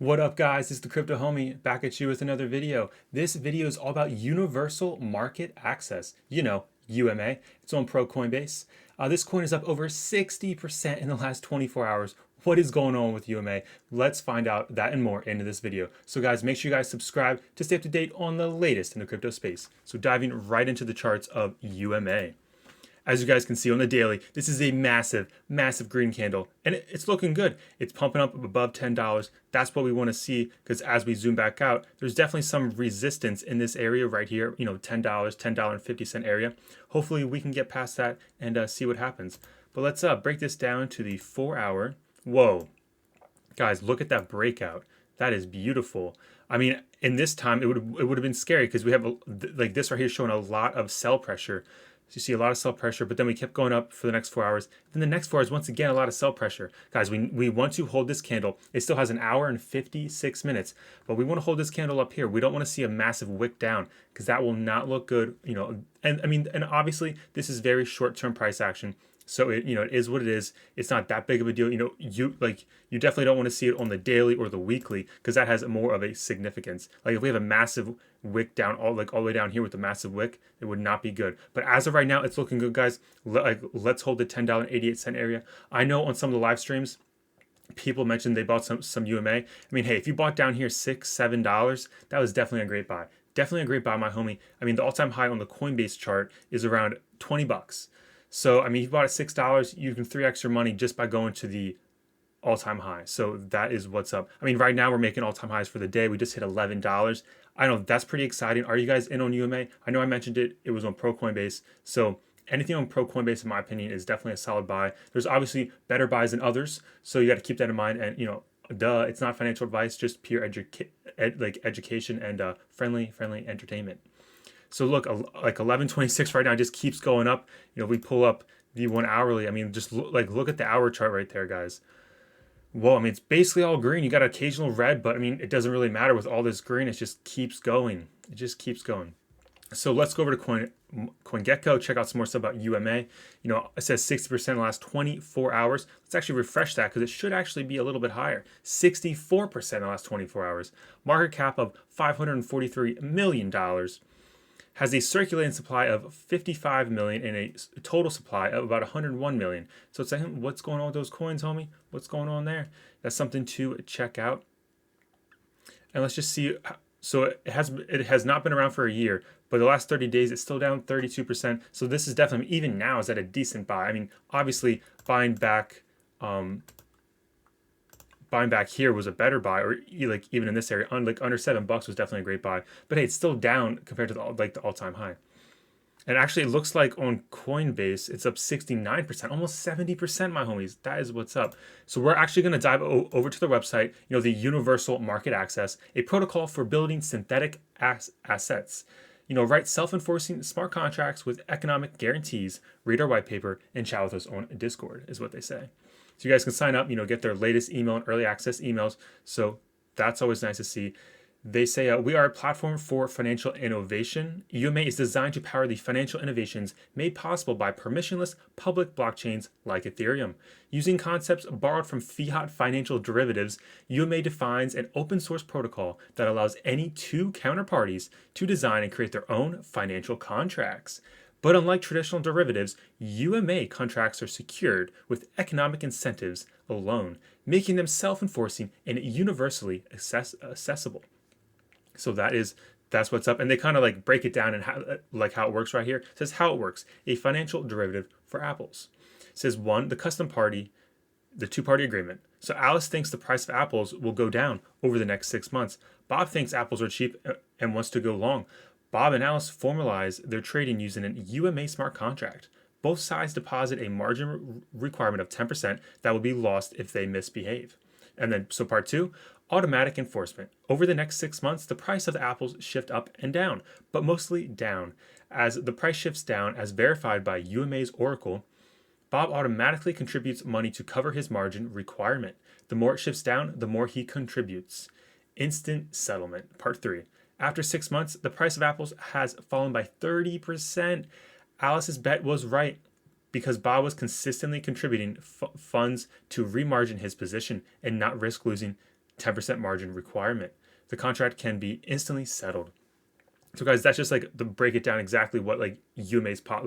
What up, guys? It's the Crypto Homie back at you with another video. This video is all about universal market access. UMA. It's on Coinbase. This coin is up over 60% in the last 24 hours. What is going on with UMA? Let's find out that and more into this video. So guys, make sure you guys subscribe to stay up to date on the latest in the crypto space. So diving right into the charts of UMA. As you guys can see on the daily, this is a massive, massive green candle, and it's looking good. It's pumping up above $10. That's what we want to see, because as we zoom back out, there's definitely some resistance in this area right here, $10, $10.50 area. Hopefully we can get past that and see what happens. But let's break this down to the 4-hour. Whoa, guys, look at that breakout. That is beautiful. I mean, in this time, it would have been scary because we have like this right here showing a lot of sell pressure. So you see a lot of sell pressure, but then we kept going up for the next 4 hours. Then the next 4 hours, once again, a lot of sell pressure. Guys, we want to hold this candle. It still has an hour and 56 minutes, but we want to hold this candle up here. We don't want to see a massive wick down because that will not look good, and obviously this is very short-term price action. So it is what it is. It's not that big of a deal. You definitely don't want to see it on the daily or the weekly because that has more of a significance. Like if we have a massive wick down all the way down here with a massive wick, it would not be good. But as of right now, it's looking good, guys. Let's hold the $10.88 area. I know on some of the live streams, people mentioned they bought some UMA. I mean, hey, if you bought down here $6-7, that was definitely a great buy. Definitely a great buy, my homie. I mean, the all-time high on the Coinbase chart is around $20. So, I mean, if you bought at $6, you can 3x your money just by going to the all-time high. So that is what's up. I mean, right now we're making all-time highs for the day. We just hit $11. I know that's pretty exciting. Are you guys in on UMA? I know I mentioned it. It was on Coinbase. So anything on Coinbase, in my opinion, is definitely a solid buy. There's obviously better buys than others. So you got to keep that in mind. And, it's not financial advice, just pure education and friendly entertainment. So look, like 11.26 right now just keeps going up. We pull up the 1 hourly. I mean, just look at the hour chart right there, guys. Whoa, I mean, it's basically all green. You got occasional red, but I mean, it doesn't really matter with all this green. It just keeps going. It just keeps going. So let's go over to CoinGecko, check out some more stuff about UMA. It says 60% in the last 24 hours. Let's actually refresh that because it should actually be a little bit higher. 64% in the last 24 hours. Market cap of $543 million. Has a circulating supply of 55 million and a total supply of about 101 million. So it's like, what's going on with those coins, homie? What's going on there? That's something to check out. And let's just see. So it has not been around for a year, but the last 30 days it's still down 32%. So this is definitely, even now, is at a decent buy. I mean, obviously buying back here was a better buy, or even in this area, under $7 was definitely a great buy. But hey, it's still down compared to the all-time high. And actually, it looks like on Coinbase, it's up 69%, almost 70%, my homies. That is what's up. So we're actually going to dive over to the website, the Universal Market Access, a protocol for building synthetic assets. Write self-enforcing smart contracts with economic guarantees. Read our white paper and chat with us on Discord, is what they say. So you guys can sign up, get their latest email and early access emails. So that's always nice to see. They say, we are a platform for financial innovation. UMA is designed to power the financial innovations made possible by permissionless public blockchains like Ethereum. Using concepts borrowed from fiat financial derivatives, UMA defines an open source protocol that allows any two counterparties to design and create their own financial contracts. But unlike traditional derivatives, UMA contracts are secured with economic incentives alone, making them self-enforcing and universally accessible. So that's what's up. And they kind of break it down and how it works right here. It says how it works. A financial derivative for apples. It says 1, the two-party agreement. So Alice thinks the price of apples will go down over the next 6 months. Bob thinks apples are cheap and wants to go long. Bob and Alice formalize their trading using an UMA smart contract. Both sides deposit a margin requirement of 10% that will be lost if they misbehave. And then, so part 2, automatic enforcement. Over the next 6 months, the price of the apples shift up and down, but mostly down. As the price shifts down, as verified by UMA's Oracle, Bob automatically contributes money to cover his margin requirement. The more it shifts down, the more he contributes. Instant settlement. Part 3. After 6 months, the price of apples has fallen by 30%. Alice's bet was right because Bob was consistently contributing funds to remargin his position and not risk losing 10% margin requirement. The contract can be instantly settled. So guys, that's just like to break it down exactly what like UMA's pot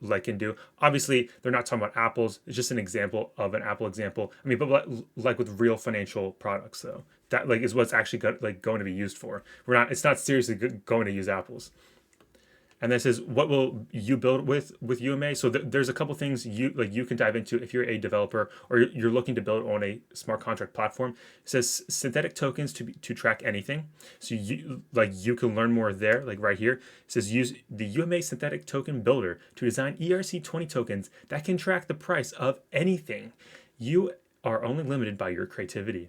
like can do. Obviously, they're not talking about apples. It's just an example of an Apple example. I mean, but like with real financial products though, that like is what's actually going to be used for. We're not. It's not seriously going to use apples. And then it says, what will you build with UMA? So there's a couple things you can dive into if you're a developer or you're looking to build on a smart contract platform. It says synthetic tokens to track anything. So you can learn more there, like right here. It says use the UMA synthetic token builder to design ERC20 tokens that can track the price of anything. You are only limited by your creativity.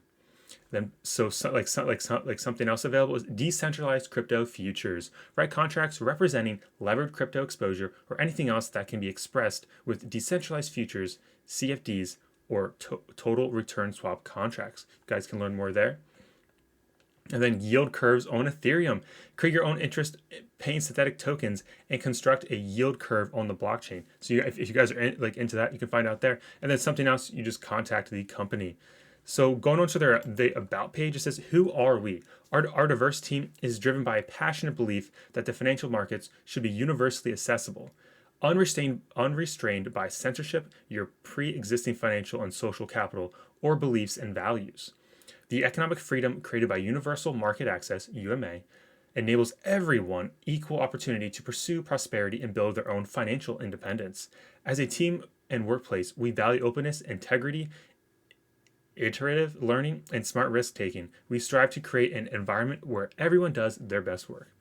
Then something else available is decentralized crypto futures, right? Contracts representing levered crypto exposure or anything else that can be expressed with decentralized futures, CFDs, or total return swap contracts. You guys can learn more there. And then yield curves on Ethereum. Create your own interest paying synthetic tokens and construct a yield curve on the blockchain. So if you guys are into that, you can find out there. And then something else, you just contact the company. So going on to the About page, it says, who are we? Our diverse team is driven by a passionate belief that the financial markets should be universally accessible, unrestrained by censorship, your pre-existing financial and social capital, or beliefs and values. The economic freedom created by universal market access, UMA, enables everyone equal opportunity to pursue prosperity and build their own financial independence. As a team and workplace, we value openness, integrity, iterative learning, and smart risk taking. We strive to create an environment where everyone does their best work.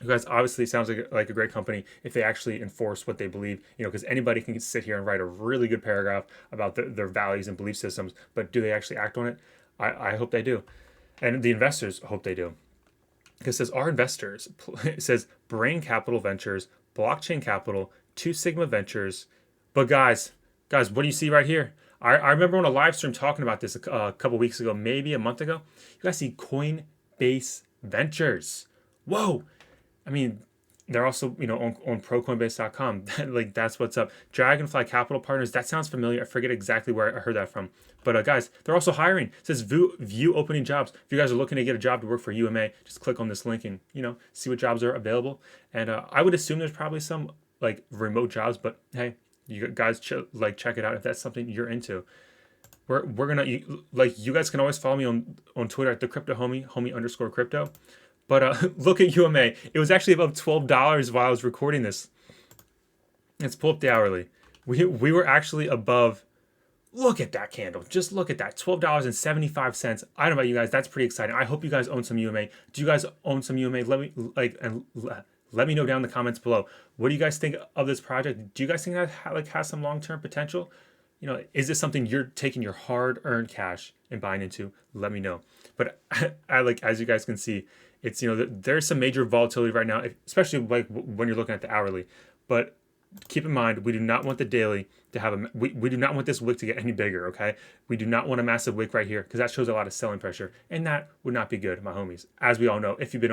You guys, obviously sounds like a great company if they actually enforce what they believe, because anybody can sit here and write a really good paragraph about their values and belief systems, but do they actually act on it? I hope they do. And the investors hope they do. Because it says our investors, it says Brain Capital Ventures, Blockchain Capital, Two Sigma Ventures. But guys, what do you see right here? I remember on a live stream talking about this a couple weeks ago, maybe a month ago. You guys see Coinbase Ventures. Whoa. I mean, they're also, on procoinbase.com. That's what's up. Dragonfly Capital Partners. That sounds familiar. I forget exactly where I heard that from. But guys, they're also hiring. It says view opening jobs. If you guys are looking to get a job to work for UMA, just click on this link and, see what jobs are available. And I would assume there's probably some remote jobs, but hey, you guys check it out if that's something you're into. We're gonna you guys can always follow me on Twitter at the crypto homie_crypto. But look at UMA. It was actually above $12 while I was recording this. Let's pull up the hourly. We were actually above. Look at that candle. Just look at that. $12.75. I don't know about you guys. That's pretty exciting. I hope you guys own some UMA. Do you guys own some UMA? Let me know down in the comments below. What do you guys think of this project? Do you guys think that has some long-term potential? Is this something you're taking your hard-earned cash and buying into? Let me know. But as you guys can see, it's there's some major volatility right now, especially when you're looking at the hourly. But keep in mind, we do not want the daily to have we do not want this wick to get any bigger. Okay, we do not want a massive wick right here because that shows a lot of selling pressure, and that would not be good, my homies. As we all know, if you've been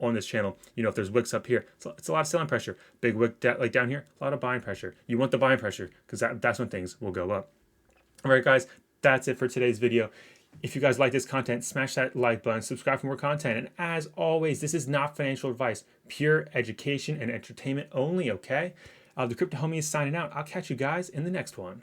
on this channel, if there's wicks up here, it's a lot of selling pressure. Big wick down here, a lot of buying pressure. You want the buying pressure because that's when things will go up. All right, guys, that's it for today's video. If you guys like this content, smash that like button, subscribe for more content. And as always, this is not financial advice, pure education and entertainment only, okay? The Crypto Homie is signing out. I'll catch you guys in the next one.